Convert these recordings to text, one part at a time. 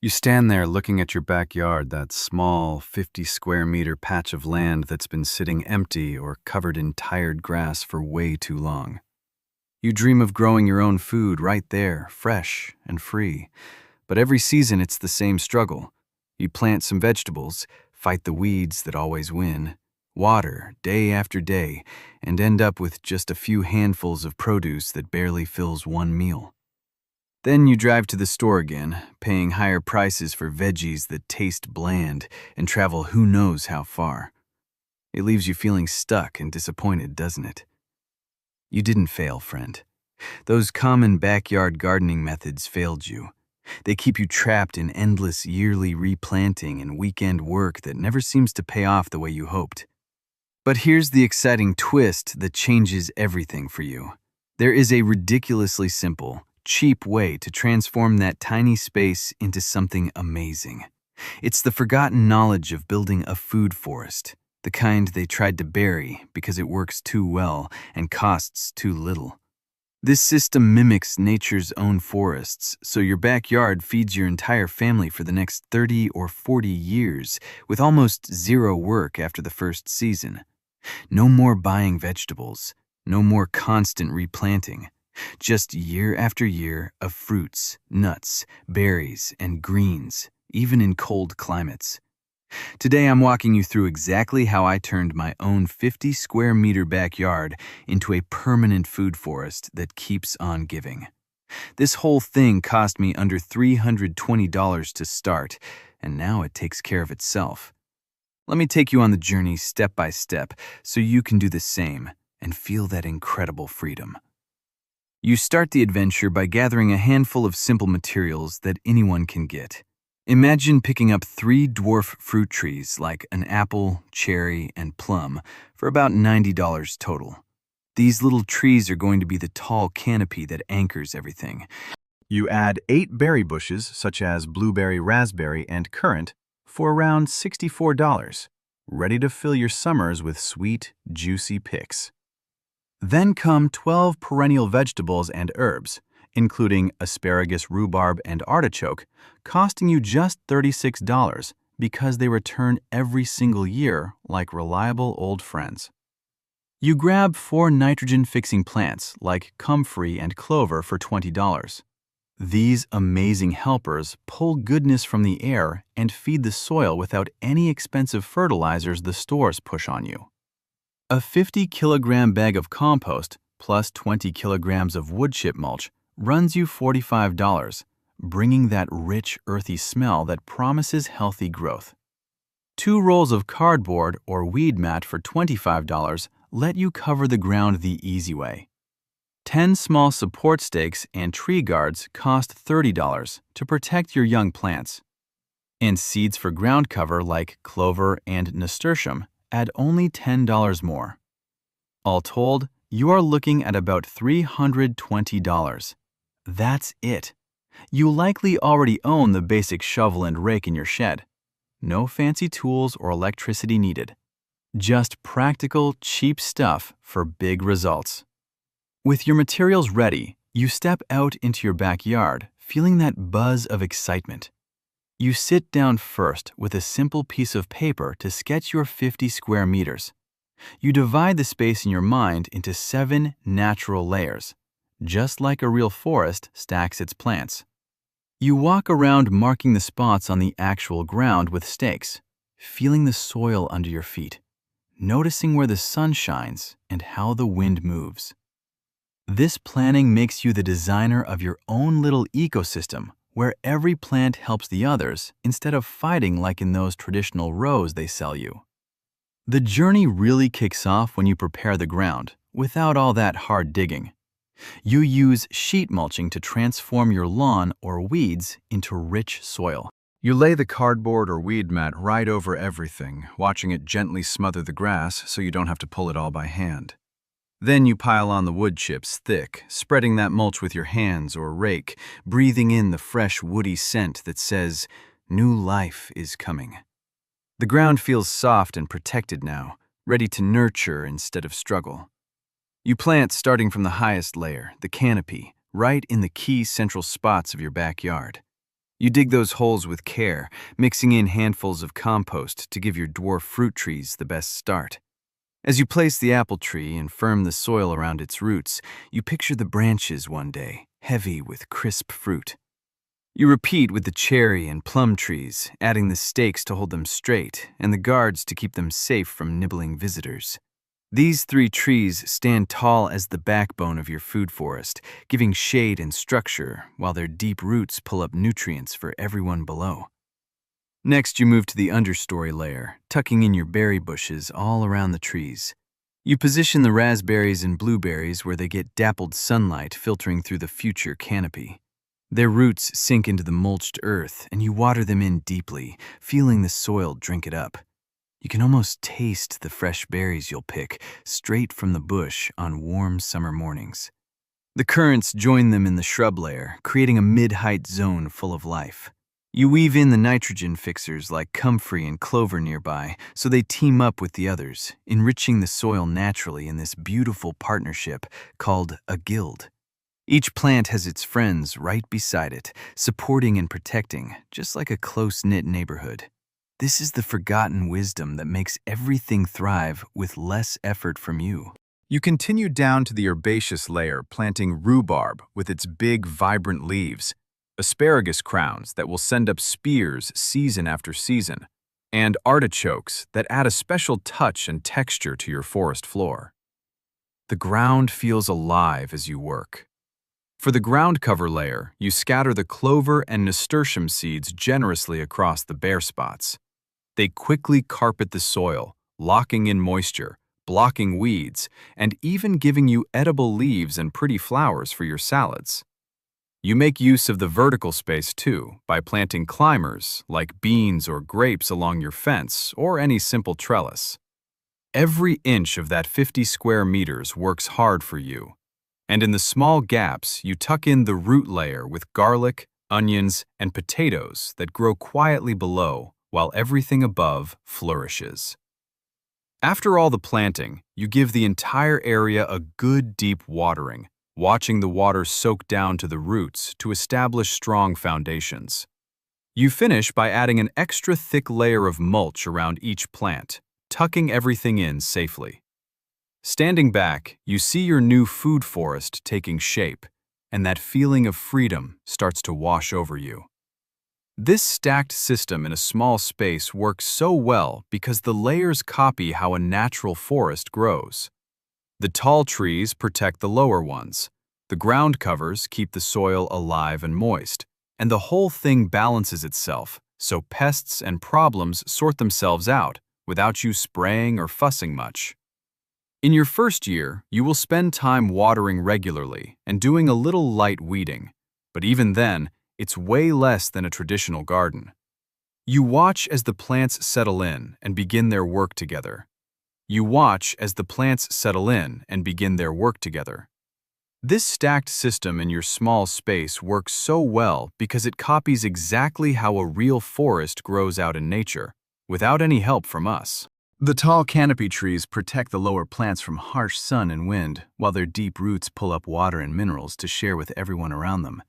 You stand there looking at your backyard, that small 50 square meter patch of land that's been sitting empty or covered in tired grass for way too long. You dream of growing your own food right there, fresh and free. But every season it's the same struggle. You plant some vegetables, fight the weeds that always win, water day after day, and end up with just a few handfuls of produce that barely fills one meal. Then you drive to the store again, paying higher prices for veggies that taste bland and travel who knows how far. It leaves you feeling stuck and disappointed, doesn't it? You didn't fail, friend. Those common backyard gardening methods failed you. They keep you trapped in endless yearly replanting and weekend work that never seems to pay off the way you hoped. But here's the exciting twist that changes everything for you. There is a ridiculously simple, cheap way to transform that tiny space into something amazing. It's the forgotten knowledge of building a food forest, the kind they tried to bury because it works too well and costs too little. This system mimics nature's own forests, so your backyard feeds your entire family for the next 30 or 40 years, with almost zero work after the first season. No more buying vegetables, no more constant replanting. Just year after year of fruits, nuts, berries, and greens, even in cold climates. Today I'm walking you through exactly how I turned my own 50 square meter backyard into a permanent food forest that keeps on giving. This whole thing cost me under $320 to start, and now it takes care of itself. Let me take you on the journey step by step so you can do the same and feel that incredible freedom. You start the adventure by gathering a handful of simple materials that anyone can get. Imagine picking up 3 dwarf fruit trees like an apple, cherry, and plum for about $90 total. These little trees are going to be the tall canopy that anchors everything. You add 8 berry bushes such as blueberry, raspberry, and currant for around $64, ready to fill your summers with sweet, juicy picks. Then come 12 perennial vegetables and herbs, including asparagus, rhubarb, and artichoke, costing you just $36 because they return every single year like reliable old friends. You grab 4 nitrogen-fixing plants like comfrey and clover for $20. These amazing helpers pull goodness from the air and feed the soil without any expensive fertilizers the stores push on you. A 50-kilogram bag of compost plus 20 kilograms of wood chip mulch runs you $45, bringing that rich, earthy smell that promises healthy growth. 2 rolls of cardboard or weed mat for $25 let you cover the ground the easy way. 10 small support stakes and tree guards cost $30 to protect your young plants. And seeds for ground cover like clover and nasturtium add only $10 more. All told, you are looking at about $320. That's it. You likely already own the basic shovel and rake in your shed. No fancy tools or electricity needed. Just practical, cheap stuff for big results. With your materials ready, you step out into your backyard, feeling that buzz of excitement. You sit down first with a simple piece of paper to sketch your 50 square meters. You divide the space in your mind into 7 natural layers, just like a real forest stacks its plants. You walk around marking the spots on the actual ground with stakes, feeling the soil under your feet, noticing where the sun shines and how the wind moves. This planning makes you the designer of your own little ecosystem where every plant helps the others instead of fighting like in those traditional rows they sell you. The journey really kicks off when you prepare the ground, without all that hard digging. You use sheet mulching to transform your lawn or weeds into rich soil. You lay the cardboard or weed mat right over everything, watching it gently smother the grass so you don't have to pull it all by hand. Then you pile on the wood chips thick, spreading that mulch with your hands or rake, breathing in the fresh woody scent that says, "New life is coming." The ground feels soft and protected now, ready to nurture instead of struggle. You plant starting from the highest layer, the canopy, right in the key central spots of your backyard. You dig those holes with care, mixing in handfuls of compost to give your dwarf fruit trees the best start. As you place the apple tree and firm the soil around its roots, you picture the branches one day, heavy with crisp fruit. You repeat with the cherry and plum trees, adding the stakes to hold them straight and the guards to keep them safe from nibbling visitors. These 3 trees stand tall as the backbone of your food forest, giving shade and structure while their deep roots pull up nutrients for everyone below. Next, you move to the understory layer, tucking in your berry bushes all around the trees. You position the raspberries and blueberries where they get dappled sunlight filtering through the future canopy. Their roots sink into the mulched earth, and you water them in deeply, feeling the soil drink it up. You can almost taste the fresh berries you'll pick straight from the bush on warm summer mornings. The currents join them in the shrub layer, creating a mid-height zone full of life. You weave in the nitrogen fixers like comfrey and clover nearby, so they team up with the others, enriching the soil naturally in this beautiful partnership called a guild. Each plant has its friends right beside it, supporting and protecting, just like a close-knit neighborhood. This is the forgotten wisdom that makes everything thrive with less effort from you. You continue down to the herbaceous layer, planting rhubarb with its big, vibrant leaves, asparagus crowns that will send up spears season after season, and artichokes that add a special touch and texture to your forest floor. The ground feels alive as you work. For the ground cover layer, you scatter the clover and nasturtium seeds generously across the bare spots. They quickly carpet the soil, locking in moisture, blocking weeds, and even giving you edible leaves and pretty flowers for your salads. You make use of the vertical space too, by planting climbers, like beans or grapes along your fence or any simple trellis. Every inch of that 50 square meters works hard for you. And in the small gaps, you tuck in the root layer with garlic, onions, and potatoes that grow quietly below while everything above flourishes. After all the planting, you give the entire area a good deep watering, watching the water soak down to the roots to establish strong foundations. You finish by adding an extra thick layer of mulch around each plant, tucking everything in safely. Standing back, you see your new food forest taking shape, and that feeling of freedom starts to wash over you. This stacked system in a small space works so well because the layers copy how a natural forest grows. The tall trees protect the lower ones, the ground covers keep the soil alive and moist, and the whole thing balances itself so pests and problems sort themselves out without you spraying or fussing much. In your first year, you will spend time watering regularly and doing a little light weeding, but even then, it's way less than a traditional garden. You watch as the plants settle in and begin their work together. This stacked system in your small space works so well because it copies exactly how a real forest grows out in nature, without any help from us. The tall canopy trees protect the lower plants from harsh sun and wind, while their deep roots pull up water and minerals to share with everyone around them.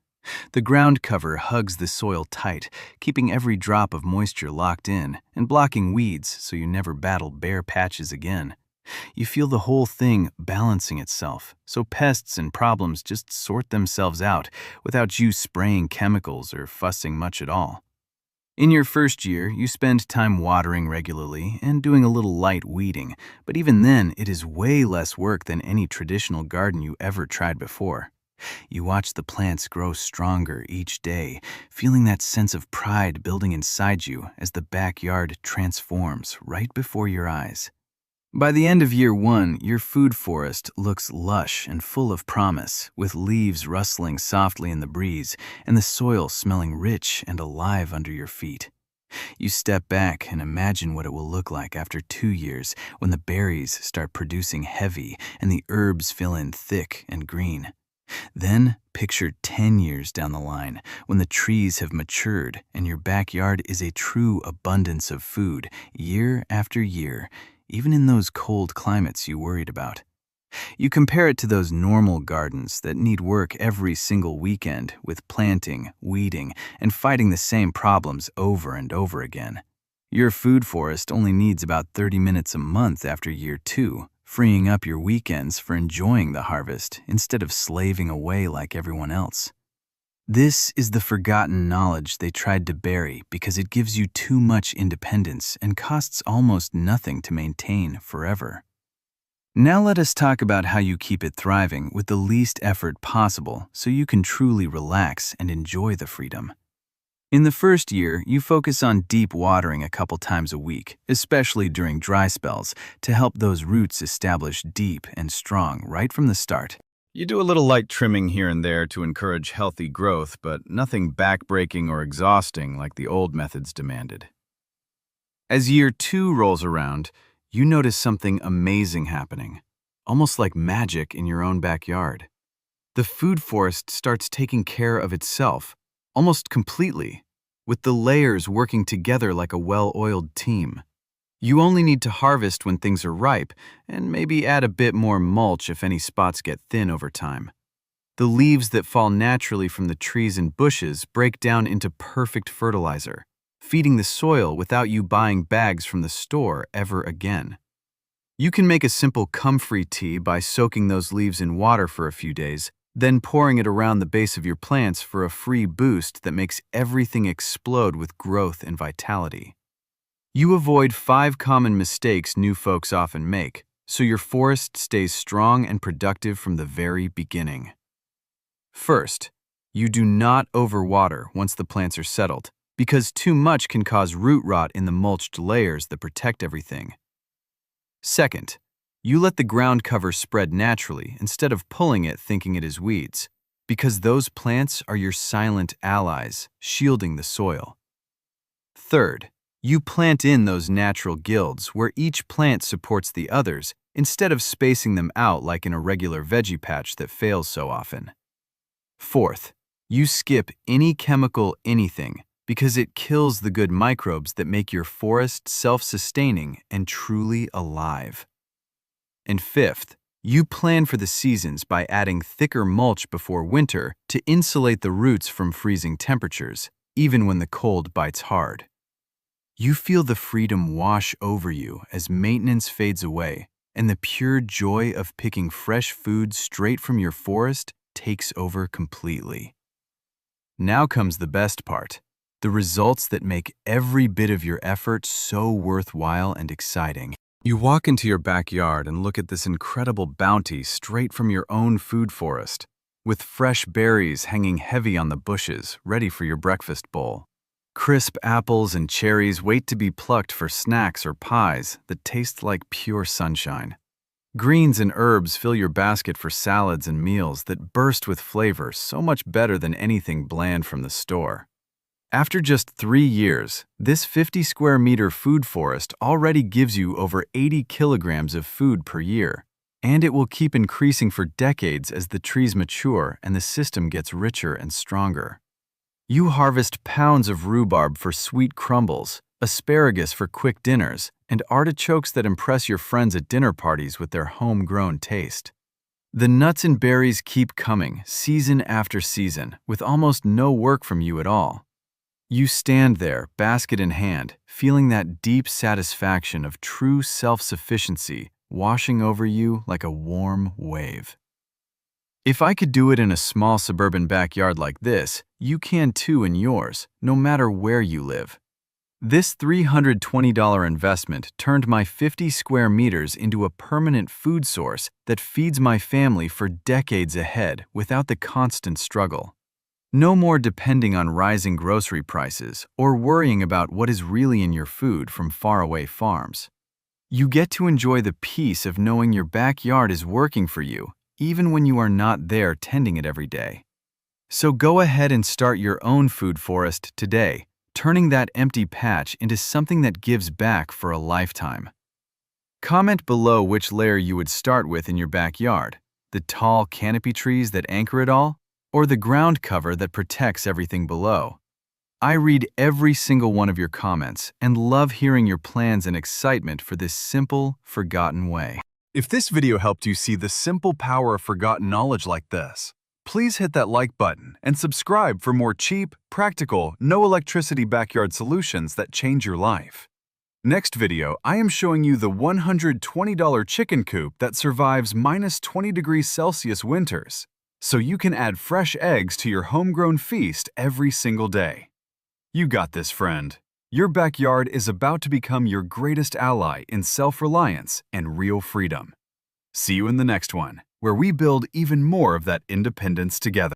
The ground cover hugs the soil tight, keeping every drop of moisture locked in and blocking weeds so you never battle bare patches again. You feel the whole thing balancing itself, so pests and problems just sort themselves out without you spraying chemicals or fussing much at all. In your first year, you spend time watering regularly and doing a little light weeding, but even then, it is way less work than any traditional garden you ever tried before. You watch the plants grow stronger each day, feeling that sense of pride building inside you as the backyard transforms right before your eyes. By the end of year 1, your food forest looks lush and full of promise, with leaves rustling softly in the breeze and the soil smelling rich and alive under your feet. You step back and imagine what it will look like after 2 years when the berries start producing heavy and the herbs fill in thick and green. Then picture 10 years down the line when the trees have matured and your backyard is a true abundance of food year after year, even in those cold climates you worried about. You compare it to those normal gardens that need work every single weekend with planting, weeding, and fighting the same problems over and over again. Your food forest only needs about 30 minutes a month after year 2, freeing up your weekends for enjoying the harvest instead of slaving away like everyone else. This is the forgotten knowledge they tried to bury because it gives you too much independence and costs almost nothing to maintain forever. Now let us talk about how you keep it thriving with the least effort possible so you can truly relax and enjoy the freedom. In the first year, you focus on deep watering a couple times a week, especially during dry spells, to help those roots establish deep and strong right from the start. You do a little light trimming here and there to encourage healthy growth, but nothing backbreaking or exhausting like the old methods demanded. As year 2 rolls around, you notice something amazing happening, almost like magic in your own backyard. The food forest starts taking care of itself, almost completely, with the layers working together like a well-oiled team. You only need to harvest when things are ripe, and maybe add a bit more mulch if any spots get thin over time. The leaves that fall naturally from the trees and bushes break down into perfect fertilizer, feeding the soil without you buying bags from the store ever again. You can make a simple comfrey tea by soaking those leaves in water for a few days, then pouring it around the base of your plants for a free boost that makes everything explode with growth and vitality. You avoid 5 common mistakes new folks often make, so your forest stays strong and productive from the very beginning. First, you do not overwater once the plants are settled, because too much can cause root rot in the mulched layers that protect everything. Second, you let the ground cover spread naturally instead of pulling it thinking it is weeds, because those plants are your silent allies, shielding the soil. Third, you plant in those natural guilds where each plant supports the others instead of spacing them out like in a regular veggie patch that fails so often. Fourth, you skip any chemical anything because it kills the good microbes that make your forest self-sustaining and truly alive. And fifth, you plan for the seasons by adding thicker mulch before winter to insulate the roots from freezing temperatures, even when the cold bites hard. You feel the freedom wash over you as maintenance fades away, and the pure joy of picking fresh food straight from your forest takes over completely. Now comes the best part, the results that make every bit of your effort so worthwhile and exciting. You walk into your backyard and look at this incredible bounty straight from your own food forest, with fresh berries hanging heavy on the bushes, ready for your breakfast bowl. Crisp apples and cherries wait to be plucked for snacks or pies that taste like pure sunshine. Greens and herbs fill your basket for salads and meals that burst with flavor so much better than anything bland from the store. After just 3 years, this 50 square meter food forest already gives you over 80 kilograms of food per year, and it will keep increasing for decades as the trees mature and the system gets richer and stronger. You harvest pounds of rhubarb for sweet crumbles, asparagus for quick dinners, and artichokes that impress your friends at dinner parties with their homegrown taste. The nuts and berries keep coming, season after season, with almost no work from you at all. You stand there, basket in hand, feeling that deep satisfaction of true self-sufficiency washing over you like a warm wave. If I could do it in a small suburban backyard like this, you can too in yours, no matter where you live. This $320 investment turned my 50 square meters into a permanent food source that feeds my family for decades ahead without the constant struggle. No more depending on rising grocery prices or worrying about what is really in your food from faraway farms. You get to enjoy the peace of knowing your backyard is working for you, even when you are not there tending it every day. So go ahead and start your own food forest today, turning that empty patch into something that gives back for a lifetime. Comment below which layer you would start with in your backyard, the tall canopy trees that anchor it all, or the ground cover that protects everything below. I read every single one of your comments and love hearing your plans and excitement for this simple, forgotten way. If this video helped you see the simple power of forgotten knowledge like this, please hit that like button and subscribe for more cheap, practical, no electricity backyard solutions that change your life. Next video, I am showing you the $120 chicken coop that survives minus 20 degrees Celsius winters, so you can add fresh eggs to your homegrown feast every single day. You got this, friend. Your backyard is about to become your greatest ally in self-reliance and real freedom. See you in the next one, where we build even more of that independence together.